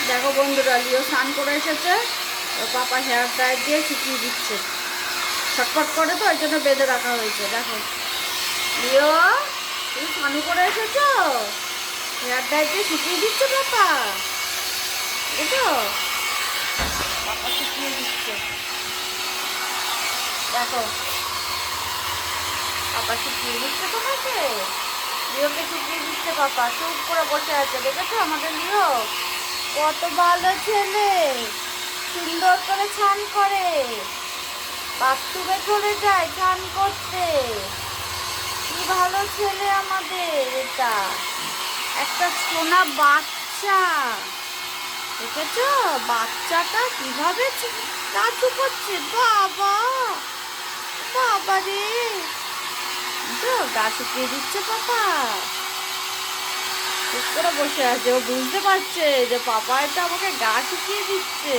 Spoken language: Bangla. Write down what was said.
দেখো বন্ধুরা, লিও স্নান করে এসেছে। ওর পাপা হেয়ার ড্রায়ার দিয়ে শুকিয়ে দিচ্ছে। ছটফট করে তো, ওই জন্য বেঁধে রাখা হয়েছে। দেখো লিও, তুমি স্নান করে এসেছো, হেয়ার ড্রায়ার দিয়ে শুকিয়ে দিচ্ছে পাপা। বুঝছো, পাপা শুকিয়ে দিচ্ছে। দেখো পাপা শুকিয়ে দিচ্ছে তোমাকে, লিওকে শুকিয়ে দিচ্ছে পাপা। চুপ করে বসে আছে, দেখেছো আমাদের লিও কত ভালো ছেলে, সুন্দর করে স্নান করে, বাথরুমে চলে যায় স্নান করতে। কি ভালো ছেলে আমাদের এটা, একটা সোনা বাচ্চা। দেখেছো বাচ্চাটা কিভাবে কাজু করছে। বাবা, বাবা রে, তো গা শুকিয়ে দিচ্ছে পাপা। চুপ করে বসে আছে, ও বুঝতে পারছে যে পাপা এটা আমাকে গা শুকিয়ে দিচ্ছে।